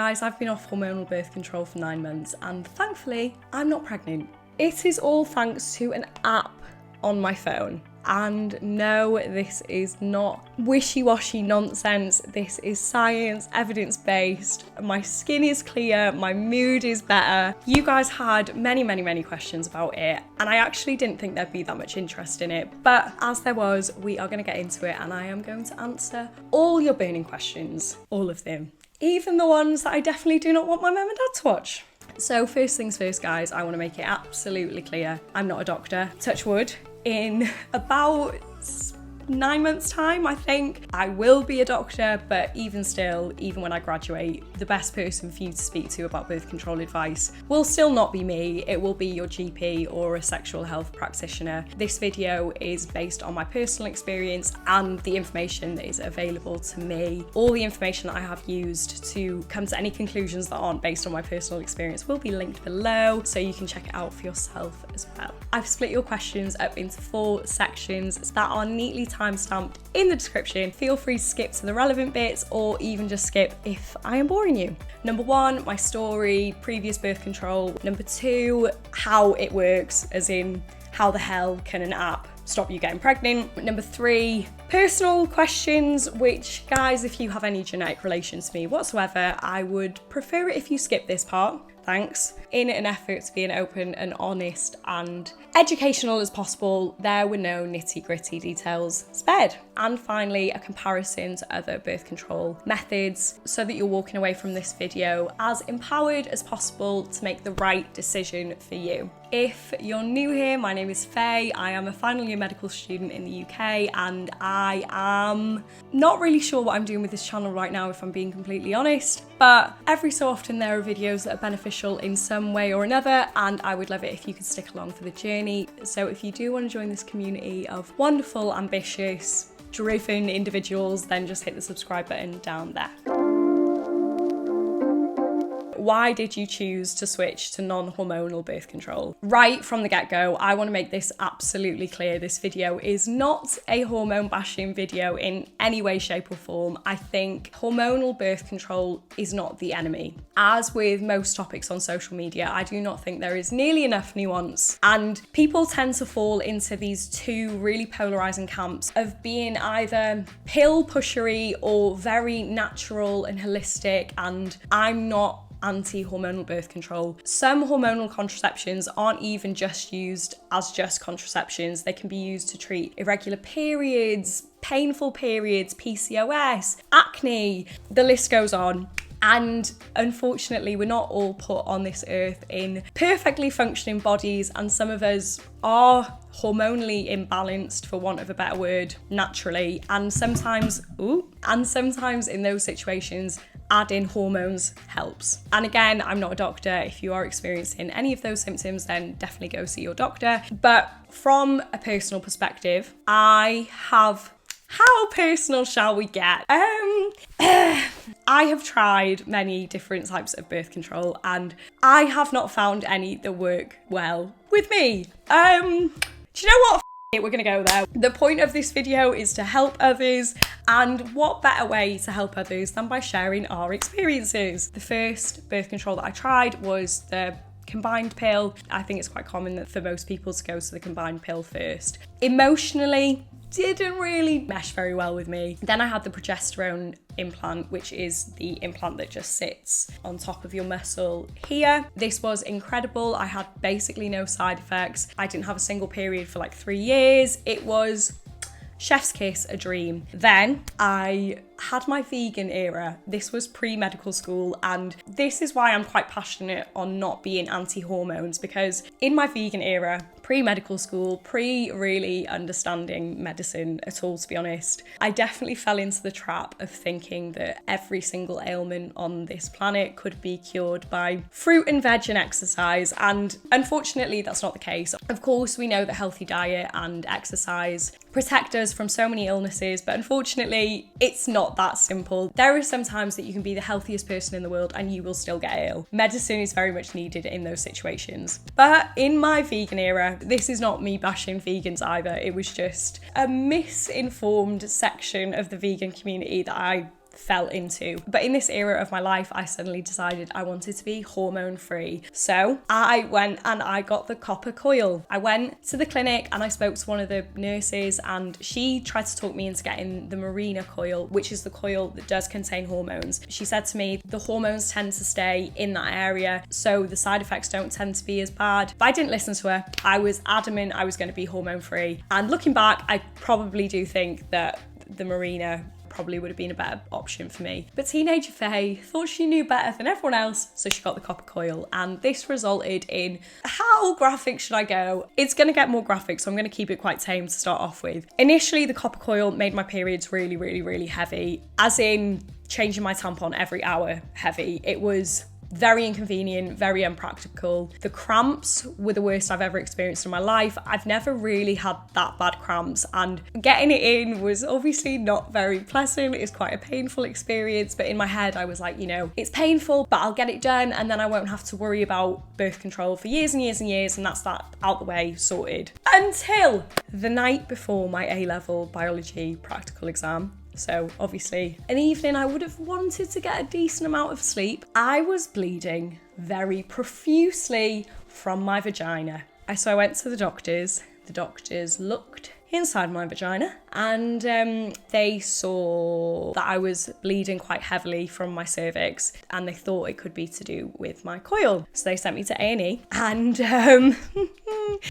Guys, I've been off hormonal birth control for 9 months and thankfully I'm not pregnant. It is all thanks to an app on my phone. And no, this is not wishy-washy nonsense. This is science, evidence-based. My skin is clear, my mood is better. You guys had many questions about it, and I actually didn't think there'd be that much interest in it. But as there was, we are going to get into it, and I am going to answer all your burning questions. All of them. Even the ones that I definitely do not want my mum and dad to watch. So first things first, guys, I want to make it absolutely clear. I'm not a doctor. Touch wood. In about 9 months' time, I think, I will be a doctor, but even still, even when I graduate, the best person for you to speak to about birth control advice will still not be me. It will be your GP or a sexual health practitioner. This video is based on my personal experience and the information that is available to me. All the information that I have used to come to any conclusions that aren't based on my personal experience will be linked below, so you can check it out for yourself as well. I've split your questions up into 4 sections that are neatly timestamped in the description. Feel free to skip to the relevant bits or even just skip if I am boring you. Number 1, my story, previous birth control. Number 2, how it works, as in how the hell can an app stop you getting pregnant. Number 3, personal questions, which, guys, if you have any genetic relation to me whatsoever, I would prefer it if you skip this part. Thanks. In an effort to be an open and honest and educational as possible, there were no nitty-gritty details spared. And finally, a comparison to other birth control methods so that you're walking away from this video as empowered as possible to make the right decision for you. If you're new here, my name is Faye. I am a final year medical student in the UK and I am not really sure what I'm doing with this channel right now, if I'm being completely honest, but every so often there are videos that are beneficial in some way or another, and I would love it if you could stick along for the journey. So if you do want to join this community of wonderful, ambitious, driven individuals, then just hit the subscribe button down there. Why did you choose to switch to non-hormonal birth control? Right from the get-go, I want to make this absolutely clear. This video is not a hormone bashing video in any way, shape or form. I think hormonal birth control is not the enemy. As with most topics on social media, I do not think there is nearly enough nuance, and people tend to fall into these 2 really polarizing camps of being either pill pushery or very natural and holistic, and I'm not anti-hormonal birth control. Some hormonal contraceptions aren't even just used as just contraceptions. They can be used to treat irregular periods, painful periods, PCOS, acne, the list goes on. And unfortunately, we're not all put on this earth in perfectly functioning bodies, and some of us are hormonally imbalanced, for want of a better word, naturally. And sometimes in those situations, adding hormones helps. And again, I'm not a doctor. If you are experiencing any of those symptoms, then definitely go see your doctor. But from a personal perspective, how personal shall we get? I have tried many different types of birth control and I have not found any that work well with me. Do you know what? We're gonna go there. The point of this video is to help others, and what better way to help others than by sharing our experiences. The first birth control that I tried was the combined pill. I think it's quite common that for most people to go to the combined pill first. Emotionally, didn't really mesh very well with me. Then I had the progesterone implant, which is the implant that just sits on top of your muscle here. This was incredible. I had basically no side effects. I didn't have a single period for like 3 years. It was chef's kiss, a dream. Then I had my vegan era. This was pre-medical school, and this is why I'm quite passionate on not being anti-hormones, because in my vegan era, pre-medical school, pre-really understanding medicine at all, to be honest, I definitely fell into the trap of thinking that every single ailment on this planet could be cured by fruit and veg and exercise, and unfortunately that's not the case. Of course, we know that healthy diet and exercise protect us from so many illnesses, but unfortunately it's not that simple. There are some times that you can be the healthiest person in the world and you will still get ill. Medicine is very much needed in those situations. But in my vegan era, this is not me bashing vegans either, it was just a misinformed section of the vegan community that I fell into. But in this era of my life, I suddenly decided I wanted to be hormone free. So I went and I got the copper coil. I went to the clinic and I spoke to one of the nurses, and she tried to talk me into getting the Mirena coil, which is the coil that does contain hormones. She said to me, the hormones tend to stay in that area, so the side effects don't tend to be as bad. But I didn't listen to her. I was adamant I was going to be hormone free. And looking back, I probably do think that the Mirena probably would have been a better option for me. But teenager Faye thought she knew better than everyone else, so she got the copper coil, and this resulted in, how graphic should I go? It's going to get more graphic, so I'm going to keep it quite tame to start off with. Initially, the copper coil made my periods really, really, really heavy, as in changing my tampon every hour heavy. It was very inconvenient, very unpractical. The cramps were the worst I've ever experienced in my life. I've never really had that bad cramps, and getting it in was obviously not very pleasant. It's quite a painful experience, but in my head I was like, you know, it's painful, but I'll get it done, and then I won't have to worry about birth control for years and years and years, and that's that out the way, sorted. Until the night before my A-level biology practical exam. So obviously an evening I would have wanted to get a decent amount of sleep. I was bleeding very profusely from my vagina. So I went to the doctors. The doctors looked inside my vagina, and they saw that I was bleeding quite heavily from my cervix, and they thought it could be to do with my coil. So they sent me to A&E, and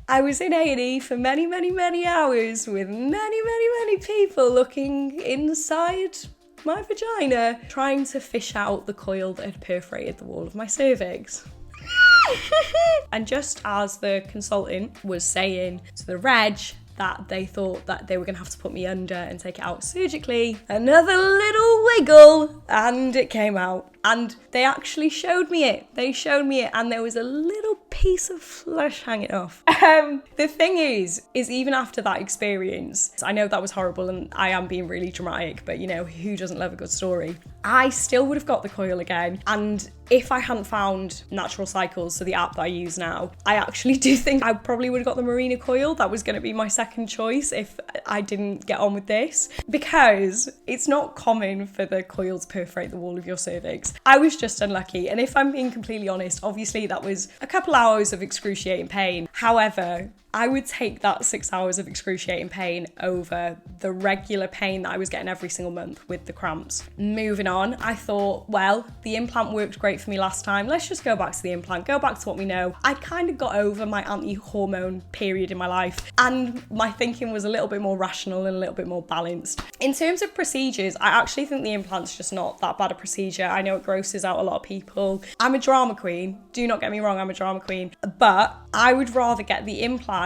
I was in A&E for many, many, many hours with many, many, many people looking inside my vagina, trying to fish out the coil that had perforated the wall of my cervix. And just as the consultant was saying to the reg that they thought that they were going to have to put me under and take it out surgically, another little wiggle and it came out. And they actually showed me it. They showed me it, and there was a little piece of flesh hanging off. The thing is even after that experience, I know that was horrible and I am being really dramatic, but you know, who doesn't love a good story? I still would have got the coil again. And if I hadn't found Natural Cycles, so the app that I use now, I actually do think I probably would have got the Mirena coil. That was going to be my second choice if I didn't get on with this, because it's not common for the coil to perforate the wall of your cervix. I was just unlucky, and if I'm being completely honest, obviously that was a couple hours of excruciating pain. However, I would take that 6 hours of excruciating pain over the regular pain that I was getting every single month with the cramps. Moving on, I thought, well, the implant worked great for me last time. Let's just go back to the implant, go back to what we know. I kind of got over my anti-hormone period in my life, and my thinking was a little bit more rational and a little bit more balanced. In terms of procedures, I actually think the implant's just not that bad a procedure. I know it grosses out a lot of people. I'm a drama queen. Do not get me wrong, I'm a drama queen. But I would rather get the implant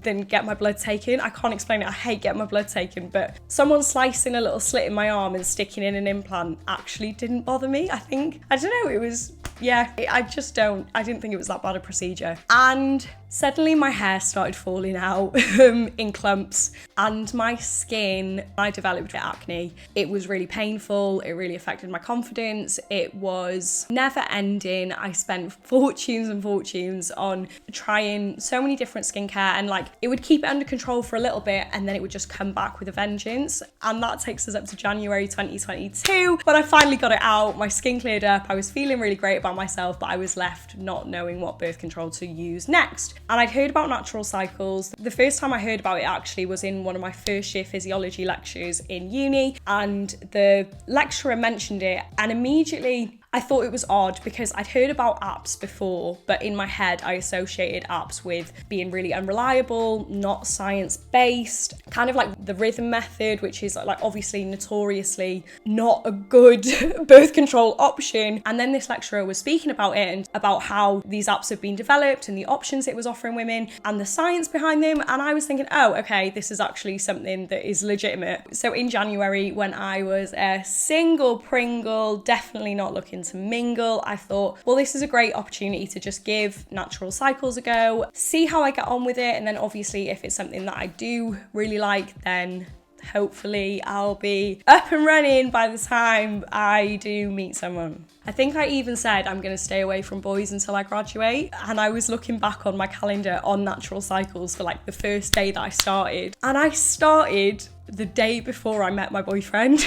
than get my blood taken. I can't explain it. I hate getting my blood taken, but someone slicing a little slit in my arm and sticking in an implant actually didn't bother me. I don't know, it was, yeah, I didn't think it was that bad a procedure. And suddenly my hair started falling out in clumps, and my skin, I developed acne. It was really painful. It really affected my confidence. It was never ending. I spent fortunes and fortunes on trying so many different skincare, and like it would keep it under control for a little bit and then it would just come back with a vengeance. And that takes us up to January 2022 when I finally got it out. My skin cleared up. I was feeling really great about myself, but I was left not knowing what birth control to use next. And I'd heard about Natural Cycles. The first time I heard about it actually was in one of my first year physiology lectures in uni, and the lecturer mentioned it, and immediately I thought it was odd because I'd heard about apps before, but in my head I associated apps with being really unreliable, not science-based, kind of like the Rhythm method, which is like obviously notoriously not a good birth control option. And then this lecturer was speaking about it and about how these apps have been developed and the options it was offering women and the science behind them. And I was thinking, oh, okay, this is actually something that is legitimate. So in January, when I was a single Pringle, definitely not looking to mingle, I thought, well, this is a great opportunity to just give Natural Cycles a go, see how I get on with it, and then obviously if it's something that I do really like, then hopefully I'll be up and running by the time I do meet someone. I think I even said I'm going to stay away from boys until I graduate, and I was looking back on my calendar on Natural Cycles for like the first day that I started, and I started the day before I met my boyfriend.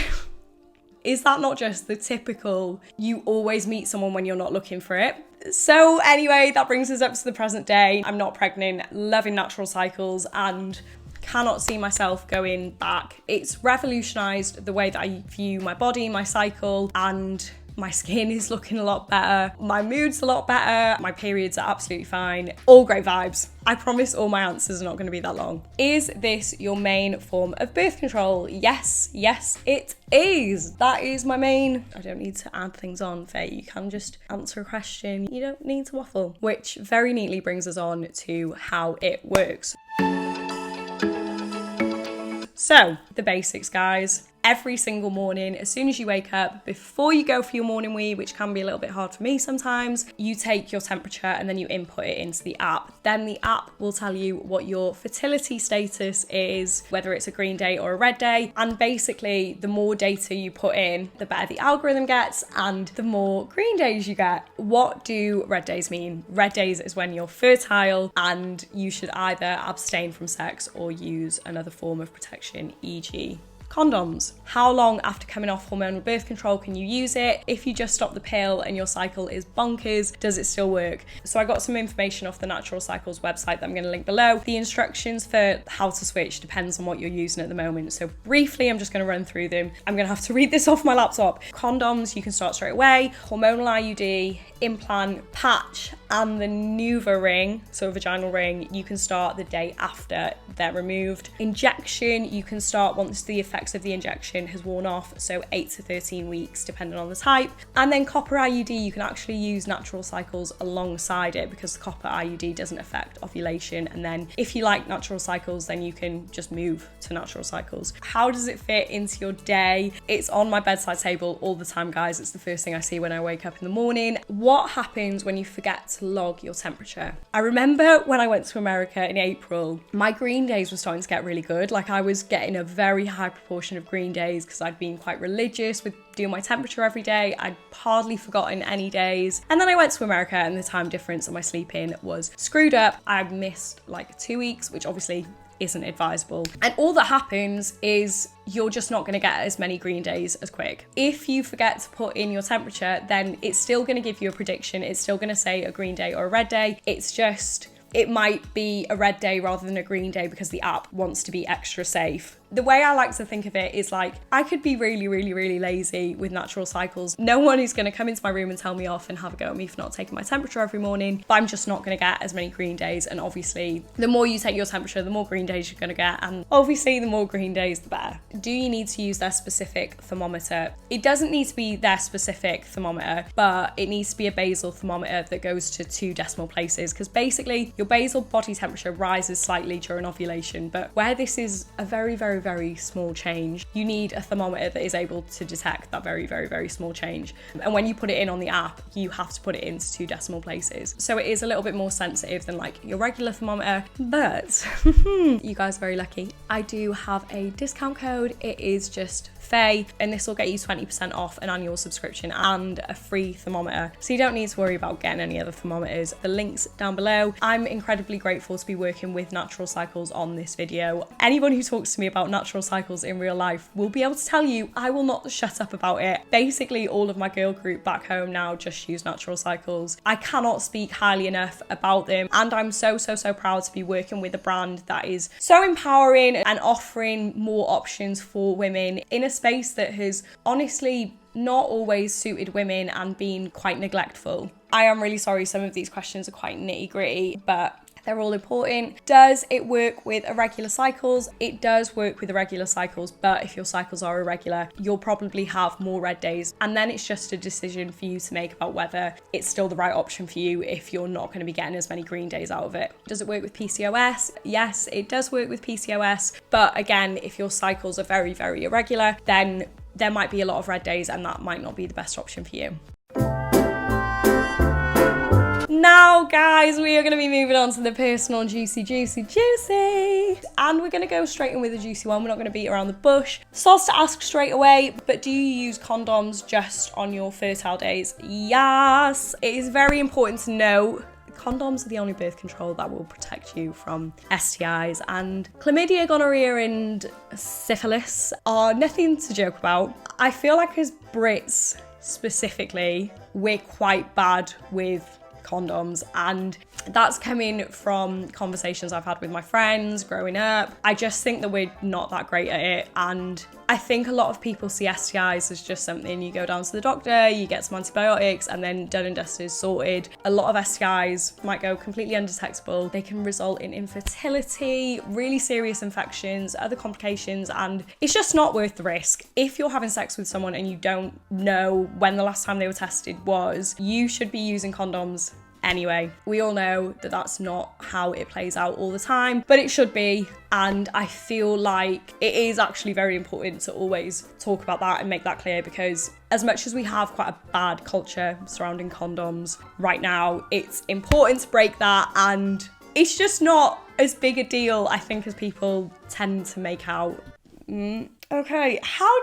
Is that not just the typical, you always meet someone when you're not looking for it? So anyway, that brings us up to the present day. I'm not pregnant, loving natural cycles, and cannot see myself going back. It's revolutionized the way that I view my body, my cycle, and my skin is looking a lot better. My mood's a lot better. My periods are absolutely fine. All great vibes. I promise all my answers are not going to be that long. Is this your main form of birth control? Yes, it is. That is my main. I don't need to add things on, Faye. You can just answer a question. You don't need to waffle. Which very neatly brings us on to how it works. So, the basics, guys. Every single morning, as soon as you wake up, before you go for your morning wee, which can be a little bit hard for me sometimes, you take your temperature and then you input it into the app. Then the app will tell you what your fertility status is, whether it's a green day or a red day. And basically, the more data you put in, the better the algorithm gets and the more green days you get. What do red days mean? Red days is when you're fertile and you should either abstain from sex or use another form of protection, e.g. condoms. How long after coming off hormonal birth control can you use it? If you just stop the pill and your cycle is bonkers, does it still work? So I got some information off the Natural Cycles website that I'm going to link below. The instructions for how to switch depends on what you're using at the moment. So briefly, I'm just going to run through them. I'm going to have to read this off my laptop. Condoms, you can start straight away. Hormonal IUD, implant, patch, and the Nuva ring, so a vaginal ring, you can start the day after they're removed. Injection, you can start once the effects of the injection has worn off, so 8 to 13 weeks depending on the type. And then copper IUD, you can actually use natural cycles alongside it because the copper IUD doesn't affect ovulation. And then if you like natural cycles, then you can just move to natural cycles. How does it fit into your day? It's on my bedside table all the time, guys. It's the first thing I see when I wake up in the morning. What happens when you forget to log your temperature? I remember when I went to America in April, my green days were starting to get really good. Like I was getting a very high proportion of green days because I'd been quite religious with doing my temperature every day. I'd hardly forgotten any days. And then I went to America and the time difference on my sleep-in was screwed up. I missed like 2 weeks, which obviously isn't advisable. And all that happens is you're just not going to get as many green days as quick. If you forget to put in your temperature, then it's still going to give you a prediction. It's still going to say a green day or a red day. It's just, it might be a red day rather than a green day because the app wants to be extra safe. The way I like to think of it is like, I could be really, really, really lazy with natural cycles. No one is going to come into my room and tell me off and have a go at me for not taking my temperature every morning, but I'm just not going to get as many green days. And obviously, the more you take your temperature, the more green days you're going to get. And obviously, the more green days, the better. Do you need to use their specific thermometer? It doesn't need to be their specific thermometer, but it needs to be a basal thermometer that goes to 2 decimal places, because basically, your basal body temperature rises slightly during ovulation, but where this is a very, very, very small change, you need a thermometer that is able to detect that very, very, very small change. And when you put it in on the app, you have to put it into 2 decimal places. So it is a little bit more sensitive than like your regular thermometer, but you guys are very lucky. I do have a discount code. It is just Faye, and this will get you 20% off an annual subscription and a free thermometer. So you don't need to worry about getting any other thermometers. The link's down below. I'm incredibly grateful to be working with Natural Cycles on this video. Anyone who talks to me about natural cycles in real life will be able to tell you I will not shut up about it. Basically, all of my girl group back home now just use natural cycles. I cannot speak highly enough about them, and I'm so, so, so proud to be working with a brand that is so empowering and offering more options for women in a space that has honestly not always suited women and been quite neglectful. I am really sorry some of these questions are quite nitty-gritty, but they're all important. Does it work with irregular cycles? It does work with irregular cycles, but if your cycles are irregular, you'll probably have more red days. And then it's just a decision for you to make about whether it's still the right option for you if you're not going to be getting as many green days out of it. Does it work with PCOS? Yes, it does work with PCOS. But again, if your cycles are very, very irregular, then there might be a lot of red days and that might not be the best option for you. Now, guys, we are going to be moving on to the personal juicy. And we're going to go straight in with a juicy one. We're not going to beat around the bush. Starts to ask straight away, but do you use condoms just on your fertile days? Yes. It is very important to know condoms are the only birth control that will protect you from STIs, and chlamydia, gonorrhea and syphilis are nothing to joke about. I feel like as Brits specifically, we're quite bad with condoms, and that's coming from conversations I've had with my friends growing up. I just think that we're not that great at it, and I think a lot of people see STIs as just something you go down to the doctor, you get some antibiotics, and then done and dusted, sorted. A lot of STIs might go completely undetectable. They can result in infertility, really serious infections, other complications, and it's just not worth the risk. If you're having sex with someone and you don't know when the last time they were tested was, you should be using condoms anyway. We all know that that's not how it plays out all the time, but it should be. And I feel like it is actually very important to always talk about that and make that clear, because as much as we have quite a bad culture surrounding condoms right now, it's important to break that, and it's just not as big a deal, I think, as people tend to make out. Okay, how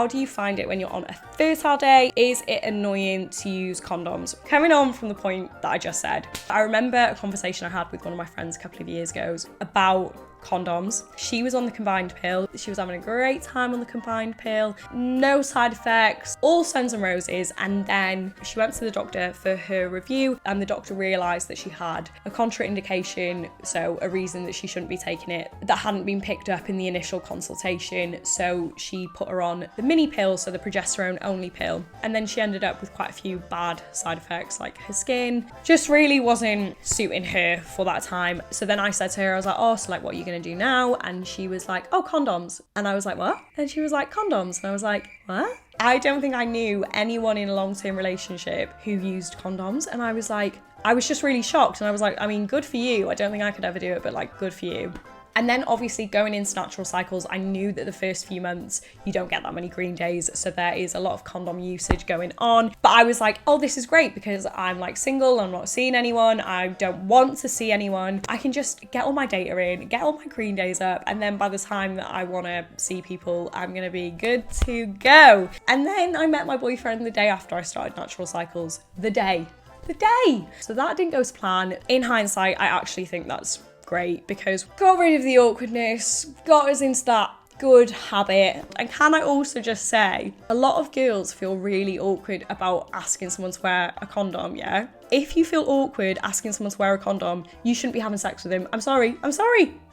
do you find it when you're on a fertile day? Is it annoying to use condoms? Coming on from the point that I just said, I remember a conversation I had with one of my friends a couple of years ago about condoms. She was on the combined pill. She was having a great time on the combined pill, no side effects, all suns and roses. And then she went to the doctor for her review, and the doctor realised that she had a contraindication, so a reason that she shouldn't be taking it, that hadn't been picked up in the initial consultation. So she put her on the mini pill, so the progesterone only pill. And then she ended up with quite a few bad side effects, like her skin just really wasn't suiting her for that time. So then I said to her, I was like, oh, so like, what are you going to do now? And she was like, oh, condoms. And I was like, what? And she was like, condoms. And I was like, what? I don't think I knew anyone in a long-term relationship who used condoms. And I was just really shocked. And I was like, I mean, good for you. I don't think I could ever do it, but like, good for you. And then obviously going into natural cycles, I knew that the first few months you don't get that many green days, so there is a lot of condom usage going on. But I was like, oh, this is great, because I'm like single, I'm not seeing anyone, I don't want to see anyone. I can just get all my data in, get all my green days up, and then by the time that I want to see people, I'm going to be good to go. And then I met my boyfriend the day after I started natural cycles. The day. So that didn't go to plan. In hindsight, I actually think that's great, because got rid of the awkwardness, got us into that good habit. And can I also just say, a lot of girls feel really awkward about asking someone to wear a condom, yeah? If you feel awkward asking someone to wear a condom, you shouldn't be having sex with them. I'm sorry,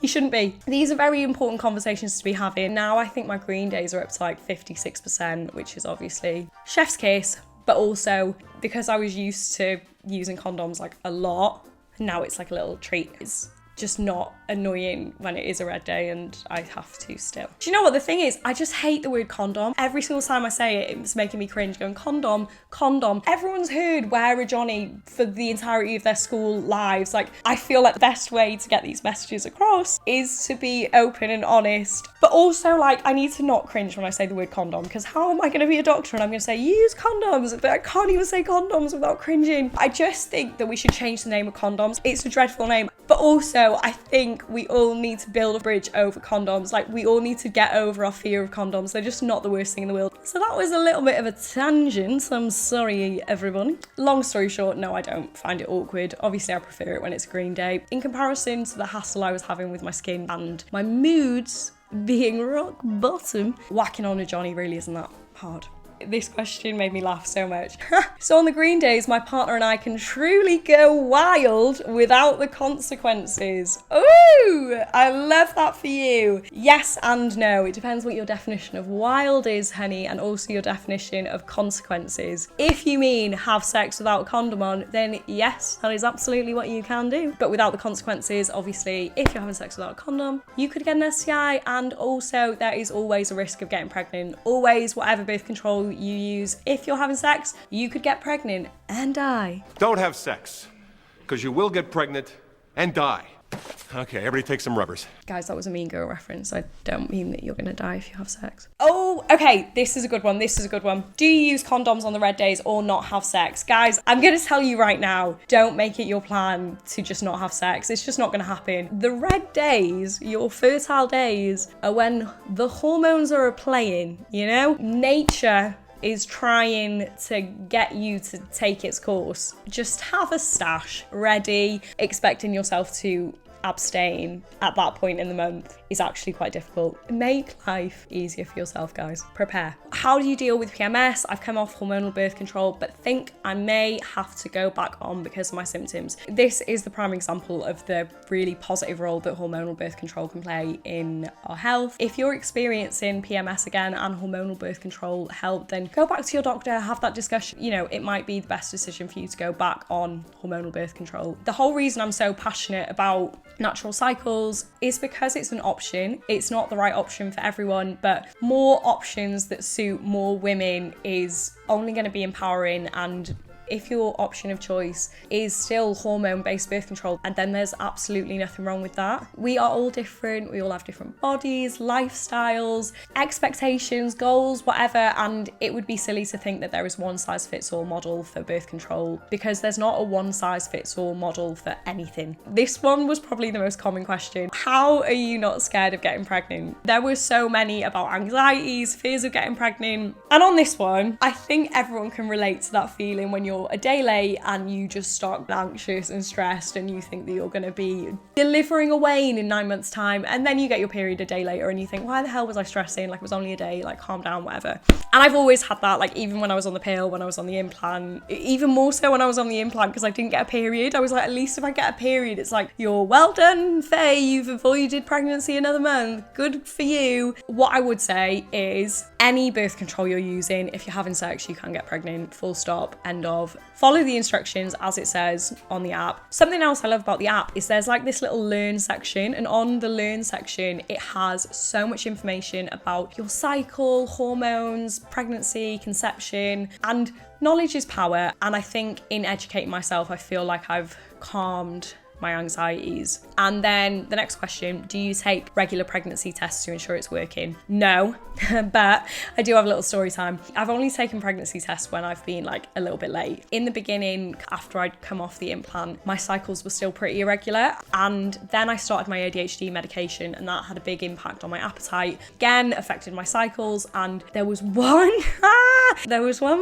you shouldn't be. These are very important conversations to be having. Now I think my green days are up to like 56%, which is obviously chef's kiss, but also because I was used to using condoms like a lot, now it's like a little treat. It's just not annoying when it is a red day and I have to still. Do you know what the thing is? I just hate the word condom. Every single time I say it, it's making me cringe, going condom. Everyone's heard wear a Johnny for the entirety of their school lives. Like, I feel like the best way to get these messages across is to be open and honest. But also, like, I need to not cringe when I say the word condom, because how am I going to be a doctor and I'm going to say use condoms, but I can't even say condoms without cringing. I just think that we should change the name of condoms. It's a dreadful name. But also, I think we all need to build a bridge over condoms. Like, we all need to get over our fear of condoms. They're just not the worst thing in the world. So that was a little bit of a tangent. I'm sorry, everyone. Long story short, no, I don't find it awkward. Obviously, I prefer it when it's a green day. In comparison to the hassle I was having with my skin and my moods being rock bottom, whacking on a Johnny really isn't that hard. This question made me laugh so much. So on the green days, my partner and I can truly go wild without the consequences. Ooh, I love that for you. Yes and no. It depends what your definition of wild is, honey, and also your definition of consequences. If you mean have sex without a condom on, then yes, that is absolutely what you can do. But without the consequences, obviously, if you're having sex without a condom, you could get an STI, and also there is always a risk of getting pregnant. Always, whatever birth control you use, if you're having sex, you could get pregnant and die. Don't have sex, because you will get pregnant and die. Okay, everybody take some rubbers. Guys, that was a Mean Girl reference. I don't mean that you're gonna die if you have sex. Oh, okay, this is a good one. Do you use condoms on the red days or not have sex? Guys, I'm gonna tell you right now, don't make it your plan to just not have sex. It's just not gonna happen. The red days, your fertile days, are when the hormones are playing, you know? Nature is trying to get you to take its course, just have a stash ready, expecting yourself to abstain at that point in the month is actually quite difficult. Make life easier for yourself, guys. Prepare. How do you deal with PMS? I've come off hormonal birth control, but think I may have to go back on because of my symptoms. This is the prime example of the really positive role that hormonal birth control can play in our health. If you're experiencing PMS again and hormonal birth control help, then go back to your doctor, have that discussion. You know, it might be the best decision for you to go back on hormonal birth control. The whole reason I'm so passionate about natural cycles is because it's an option. It's not the right option for everyone, but more options that suit more women is only going to be empowering. And if your option of choice is still hormone-based birth control, and then there's absolutely nothing wrong with that. We are all different. We all have different bodies, lifestyles, expectations, goals, whatever. And it would be silly to think that there is one size fits all model for birth control, because there's not a one size fits all model for anything. This one was probably the most common question. How are you not scared of getting pregnant? There were so many about anxieties, fears of getting pregnant. And on this one, I think everyone can relate to that feeling when you're a day late and you just start anxious and stressed and you think that you're going to be delivering a Wayne in 9 months' time, and then you get your period a day later and you think, why the hell was I stressing? Like, it was only a day, like, calm down, whatever. And I've always had that, like, even when I was on the pill, when I was on the implant, even more so when I was on the implant, because I didn't get a period. I was like, at least if I get a period, it's like, you're well done, Faye, you've avoided pregnancy another month, good for you. What I would say is any birth control you're using, if you're having sex, you can get pregnant, full stop, end of. Follow the instructions as it says on the app. Something else I love about the app is there's like this little learn section, and on the learn section it has so much information about your cycle, hormones, pregnancy, conception, and knowledge is power. And I think in educating myself, I feel like I've calmed my anxieties. And then the next question, do you take regular pregnancy tests to ensure it's working? No, but I do have a little story time. I've only taken pregnancy tests when I've been like a little bit late. In the beginning, after I'd come off the implant, my cycles were still pretty irregular. And then I started my ADHD medication, and that had a big impact on my appetite. Again, affected my cycles. And there was one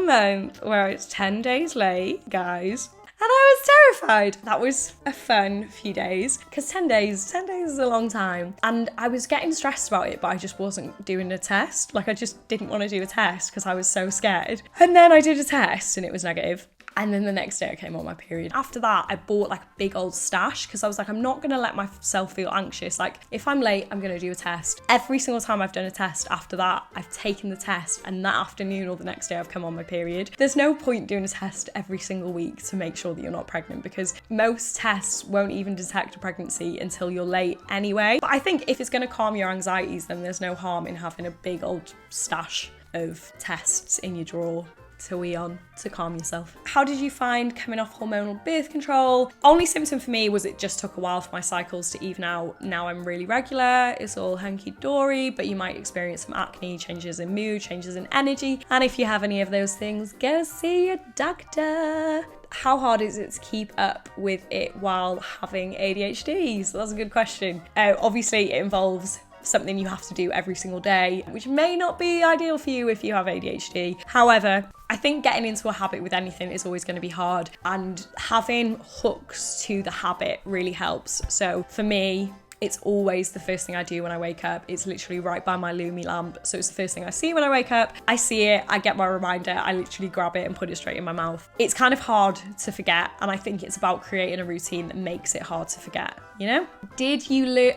month where I was 10 days late, guys. And I was terrified. That was a fun few days, because 10 days is a long time. And I was getting stressed about it, but I just wasn't doing a test. Like, I just didn't want to do a test because I was so scared. And then I did a test and it was negative. And then the next day I came on my period. After that, I bought like a big old stash because I was like, I'm not going to let myself feel anxious. Like, if I'm late, I'm going to do a test. Every single time I've done a test after that, I've taken the test, and that afternoon or the next day I've come on my period. There's no point doing a test every single week to make sure that you're not pregnant, because most tests won't even detect a pregnancy until you're late anyway. But I think if it's going to calm your anxieties, then there's no harm in having a big old stash of tests in your drawer to wee on to calm yourself. How did you find coming off hormonal birth control? Only symptom for me was it just took a while for my cycles to even out. Now I'm really regular, it's all hunky-dory, but you might experience some acne, changes in mood, changes in energy. And if you have any of those things, go see your doctor. How hard is it to keep up with it while having ADHD? So that's a good question. Obviously it involves something you have to do every single day, which may not be ideal for you if you have ADHD. However, I think getting into a habit with anything is always going to be hard, and having hooks to the habit really helps. So for me, it's always the first thing I do when I wake up. It's literally right by my Lumi lamp. So it's the first thing I see when I wake up. I see it, I get my reminder, I literally grab it and put it straight in my mouth. It's kind of hard to forget, and I think it's about creating a routine that makes it hard to forget, you know? Did you learn...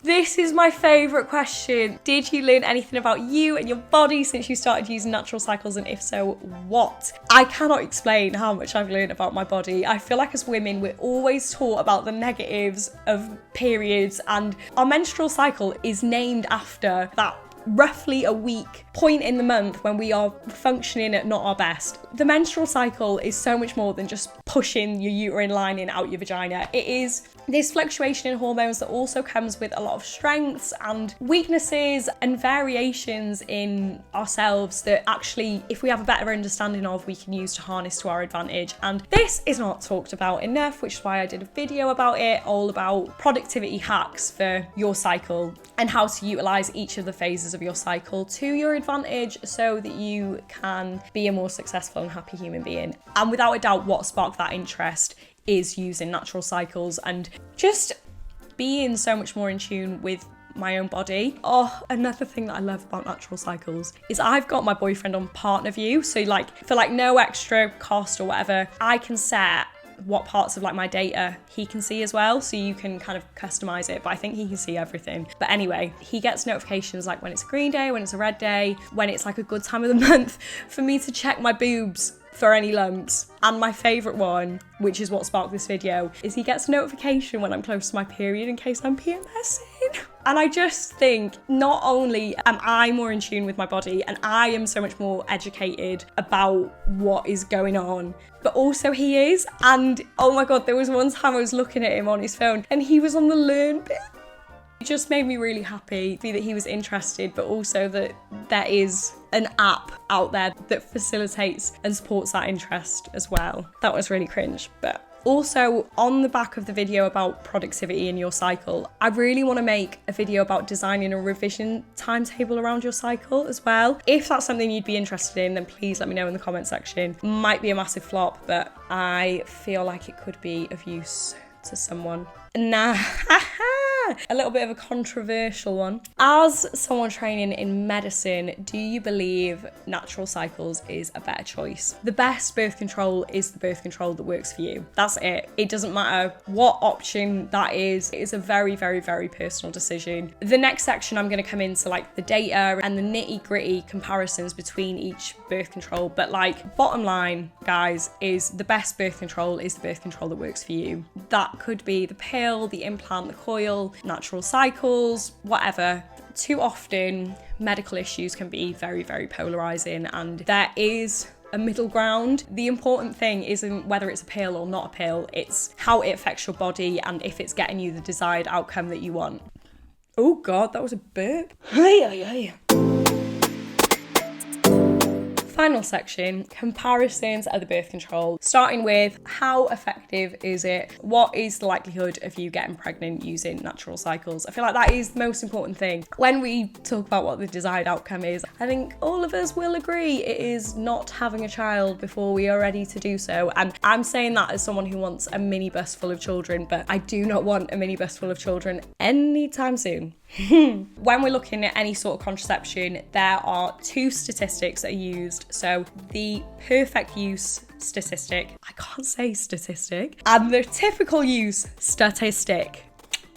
This is my favourite question. Did you learn anything about you and your body since you started using natural cycles, and if so, what? I cannot explain how much I've learned about my body. I feel like as women, we're always taught about the negatives of periods, and our menstrual cycle is named after that roughly a week point in the month when we are functioning at not our best. The menstrual cycle is so much more than just pushing your uterine lining out your vagina. It is this fluctuation in hormones that also comes with a lot of strengths and weaknesses and variations in ourselves that actually, if we have a better understanding of, we can use to harness to our advantage. And this is not talked about enough, which is why I did a video about it, all about productivity hacks for your cycle and how to utilize each of the phases of your cycle to your advantage so that you can be a more successful and happy human being. And without a doubt, what sparked that interest is using natural cycles and just being so much more in tune with my own body. Oh, another thing that I love about natural cycles is I've got my boyfriend on partner view. So like for like no extra cost or whatever, I can set what parts of like my data he can see as well, so you can kind of customize it, but I think he can see everything. But anyway, he gets notifications like when it's a green day, when it's a red day, when it's like a good time of the month for me to check my boobs for any lumps. And my favourite one, which is what sparked this video, is he gets a notification when I'm close to my period in case I'm PMSing. And I just think not only am I more in tune with my body and I am so much more educated about what is going on, but also he is. And oh my God, there was one time I was looking at him on his phone and he was on the learn bit. It just made me really happy that he was interested, but also that there is an app out there that facilitates and supports that interest as well. That was really cringe, but also on the back of the video about productivity in your cycle, I really want to make a video about designing a revision timetable around your cycle as well. If that's something you'd be interested in, then please let me know in the comment section. Might be a massive flop, but I feel like it could be of use to someone. Nah. A little bit of a controversial one. As someone training in medicine, do you believe natural cycles is a better choice? The best birth control is the birth control that works for you. That's it. It doesn't matter what option that is. It is a very, very, very personal decision. The next section, I'm going to come into like the data and the nitty-gritty comparisons between each birth control. But like bottom line, guys, is the best birth control is the birth control that works for you. That could be the pill, the implant, the coil, natural cycles, whatever. Too often medical issues can be very, very polarizing, and there is a middle ground. The important thing isn't whether it's a pill or not a pill, it's how it affects your body and if it's getting you the desired outcome that you want. Oh God, that was a burp. Final section, comparisons of the birth control, starting with how effective is it? What is the likelihood of you getting pregnant using natural cycles? I feel like that is the most important thing. When we talk about what the desired outcome is, I think all of us will agree it is not having a child before we are ready to do so. And I'm saying that as someone who wants a minibus full of children, but I do not want a minibus full of children anytime soon. When we're looking at any sort of contraception, there are two statistics that are used. So the perfect use statistic, I can't say statistic, and the typical use statistic.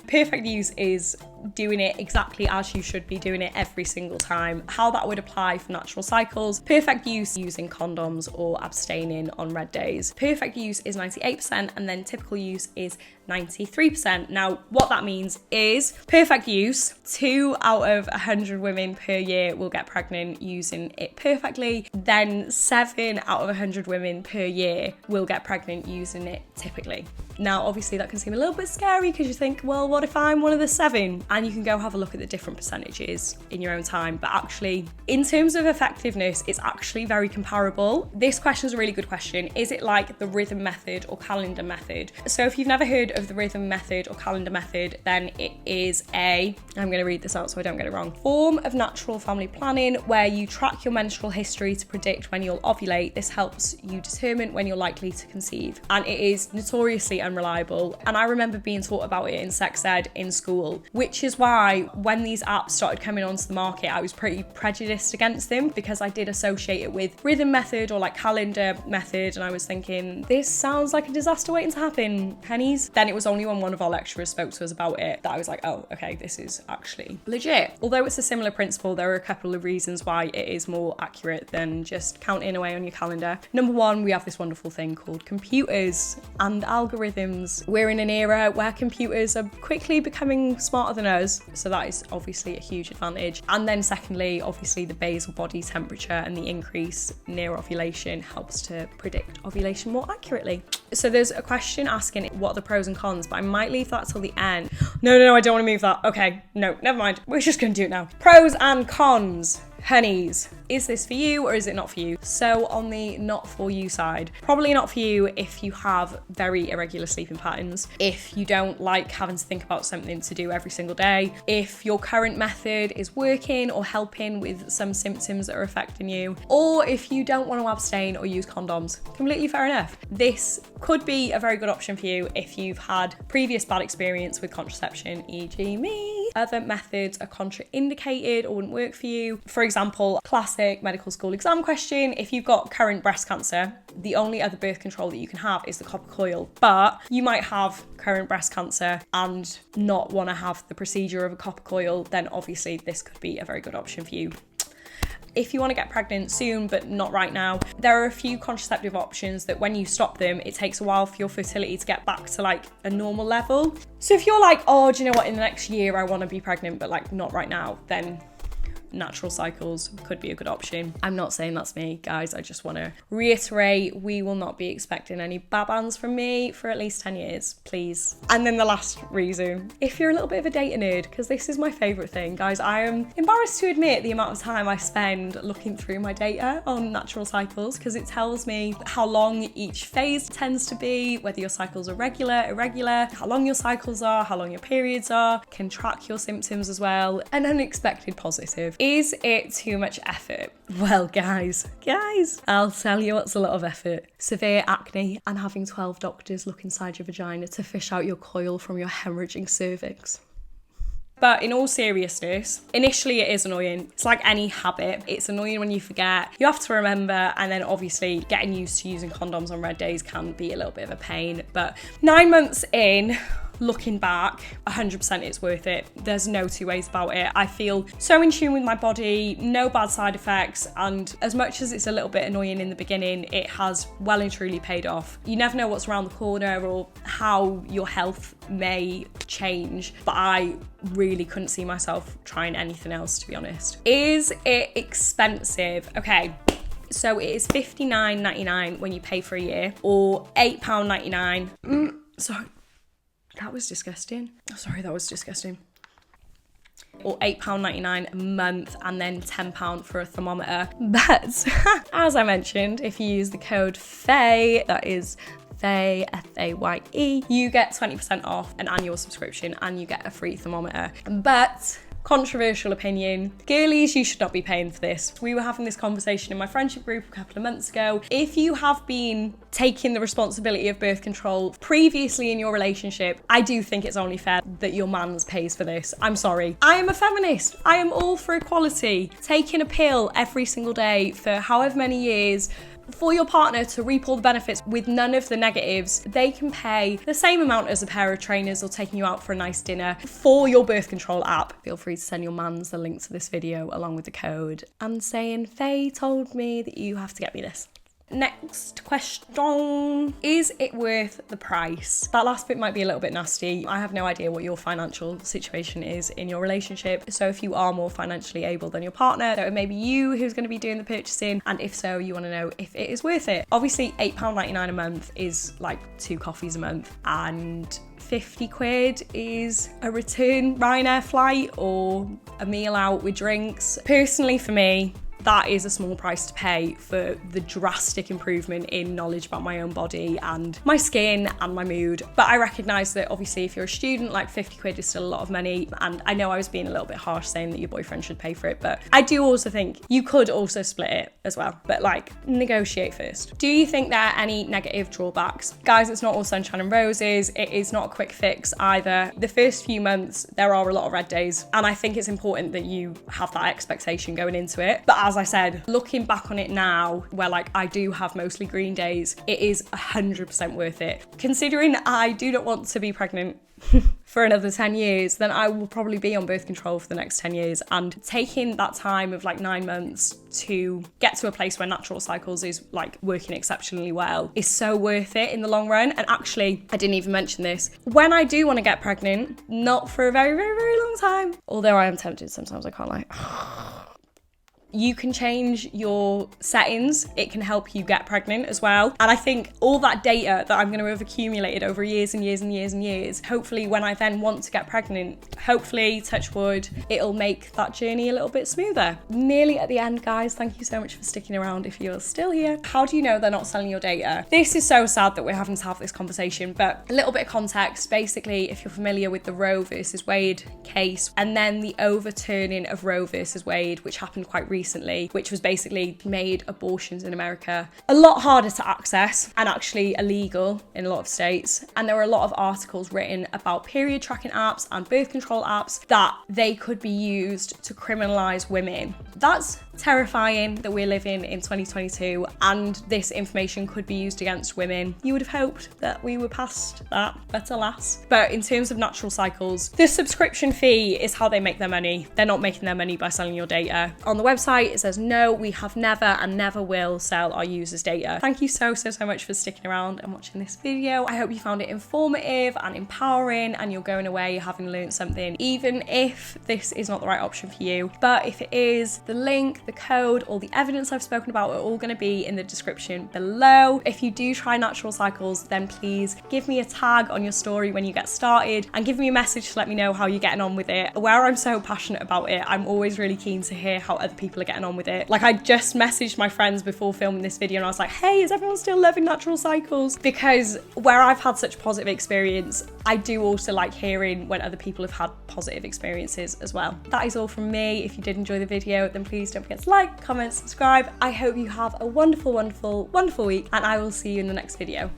Perfect use is doing it exactly as you should be doing it every single time. How that would apply for natural cycles: perfect use using condoms or abstaining on red days. Perfect use is 98% and then typical use is 93%. Now, what that means is perfect use, 2 out of 100 women per year will get pregnant using it perfectly. Then 7 out of 100 women per year will get pregnant using it typically. Now, obviously that can seem a little bit scary because you think, well, what if I'm one of the 7? And you can go have a look at the different percentages in your own time. But actually, in terms of effectiveness, it's actually very comparable. This question is a really good question. Is it like the rhythm method or calendar method? So if you've never heard of the rhythm method or calendar method, then it is I'm going to read this out so I don't get it wrong, form of natural family planning where you track your menstrual history to predict when you'll ovulate. This helps you determine when you're likely to conceive. And it is notoriously unreliable. And I remember being taught about it in sex ed in school, which is why when these apps started coming onto the market, I was pretty prejudiced against them because I did associate it with rhythm method or like calendar method. And I was thinking, this sounds like a disaster waiting to happen, pennies. Then it was only when one of our lecturers spoke to us about it that I was like, oh, okay, this is actually legit. Although it's a similar principle, there are a couple of reasons why it is more accurate than just counting away on your calendar. Number one, we have this wonderful thing called computers and algorithms. We're in an era where computers are quickly becoming smarter than than us, so that is obviously a huge advantage. And then secondly, obviously the basal body temperature and the increase near ovulation helps to predict ovulation more accurately. So there's a question asking what are the pros and cons, but I might leave that till the end. No, I don't want to move that. Okay, no, never mind. We're just going to do it now. Pros and cons. Honeys, is this for you or is it not for you? So on the not for you side, probably not for you if you have very irregular sleeping patterns, if you don't like having to think about something to do every single day, if your current method is working or helping with some symptoms that are affecting you, or if you don't want to abstain or use condoms. Completely fair enough. This could be a very good option for you if you've had previous bad experience with contraception, e.g. me. Other methods are contraindicated or wouldn't work for you. For example, classic medical school exam question, if you've got current breast cancer, the only other birth control that you can have is the copper coil, but you might have current breast cancer and not want to have the procedure of a copper coil, then obviously this could be a very good option for you. If you want to get pregnant soon, but not right now, there are a few contraceptive options that when you stop them, it takes a while for your fertility to get back to like a normal level. So if you're like, oh, do you know what, in the next year I want to be pregnant, but like not right now, then natural cycles could be a good option. I'm not saying that's me, guys. I just want to reiterate, we will not be expecting any babans from me for at least 10 years, please. And then the last reason, if you're a little bit of a data nerd, because this is my favourite thing, guys, I am embarrassed to admit the amount of time I spend looking through my data on natural cycles, because it tells me how long each phase tends to be, whether your cycles are regular, irregular, how long your cycles are, how long your periods are, can track your symptoms as well. An unexpected positive. Is it too much effort? Well, guys, I'll tell you what's a lot of effort. Severe acne and having 12 doctors look inside your vagina to fish out your coil from your hemorrhaging cervix. But in all seriousness, initially it is annoying. It's like any habit. It's annoying when you forget. You have to remember, and then obviously getting used to using condoms on red days can be a little bit of a pain. But 9 months in, looking back, 100% it's worth it. There's no two ways about it. I feel so in tune with my body, no bad side effects, and as much as it's a little bit annoying in the beginning, it has well and truly paid off. You never know what's around the corner or how your health may change, but I really couldn't see myself trying anything else, to be honest. Is it expensive? Okay. So it is $59.99 when you pay for a year, or £8.99. Sorry. That was disgusting. Sorry, that was disgusting. Or £8.99 a month, and then £10 for a thermometer. But as I mentioned, if you use the code FAYE, that is FAYE, F-A-Y-E, you get 20% off an annual subscription and you get a free thermometer. But controversial opinion, girlies, you should not be paying for this. We were having this conversation in my friendship group a couple of months ago. If you have been taking the responsibility of birth control previously in your relationship, I do think it's only fair that your man's pays for this. I'm sorry. I am a feminist. I am all for equality. Taking a pill every single day for however many years for your partner to reap all the benefits with none of the negatives. They can pay the same amount as a pair of trainers or taking you out for a nice dinner for your birth control app. Feel free to send your mans the link to this video along with the code and saying, Faye told me that you have to get me this. Next question, is it worth the price? That last bit might be a little bit nasty. I have no idea what your financial situation is in your relationship. So if you are more financially able than your partner, so it may be you who's going to be doing the purchasing. And if so, you want to know if it is worth it. Obviously, £8.99 a month is like 2 coffees a month, and 50 quid is a return Ryanair flight or a meal out with drinks. Personally, for me, that is a small price to pay for the drastic improvement in knowledge about my own body and my skin and my mood. But I recognise that obviously if you're a student, like 50 quid is still a lot of money. And I know I was being a little bit harsh saying that your boyfriend should pay for it, but I do also think you could also split it as well. But like, negotiate first. Do you think there are any negative drawbacks? Guys, it's not all sunshine and roses. It is not a quick fix either. The first few months, there are a lot of red days. And I think it's important that you have that expectation going into it. But as I said, looking back on it now, where like I do have mostly green days, it is 100% worth it. Considering I do not want to be pregnant for another 10 years, then I will probably be on birth control for the next 10 years. And taking that time of like 9 months to get to a place where natural cycles is like working exceptionally well is so worth it in the long run. And actually, I didn't even mention this. When I do want to get pregnant, not for a very, very, very long time, although I am tempted sometimes, I can't lie. You can change your settings. It can help you get pregnant as well. And I think all that data that I'm going to have accumulated over years and years and years and years, hopefully when I then want to get pregnant, hopefully, touch wood, it'll make that journey a little bit smoother. Nearly at the end, guys. Thank you so much for sticking around if you're still here. How do you know they're not selling your data? This is so sad that we're having to have this conversation, but a little bit of context. Basically, if you're familiar with the Roe versus Wade case, and then the overturning of Roe versus Wade, which happened quite recently, which was basically made abortions in America a lot harder to access and actually illegal in a lot of states. And there were a lot of articles written about period tracking apps and birth control apps that they could be used to criminalize women. That's terrifying that we're living in 2022 and this information could be used against women. You would have hoped that we were past that, but alas. But in terms of natural cycles, the subscription fee is how they make their money. They're not making their money by selling your data. On the website, it says, no, we have never and never will sell our users' data. Thank you so much for sticking around and watching this video. I hope you found it informative and empowering and you're going away having learned something, even if this is not the right option for you. But if it is, the link, the code, all the evidence I've spoken about are all going to be in the description below. If you do try natural cycles, then please give me a tag on your story when you get started and give me a message to let me know how you're getting on with it. Where I'm so passionate about it, I'm always really keen to hear how other people are getting on with it. Like, I just messaged my friends before filming this video and I was like, hey, is everyone still loving natural cycles? Because where I've had such positive experience, I do also like hearing when other people have had positive experiences as well. That is all from me. If you did enjoy the video, then please don't forget to like, comment, subscribe. I hope you have a wonderful, wonderful, wonderful week and I will see you in the next video.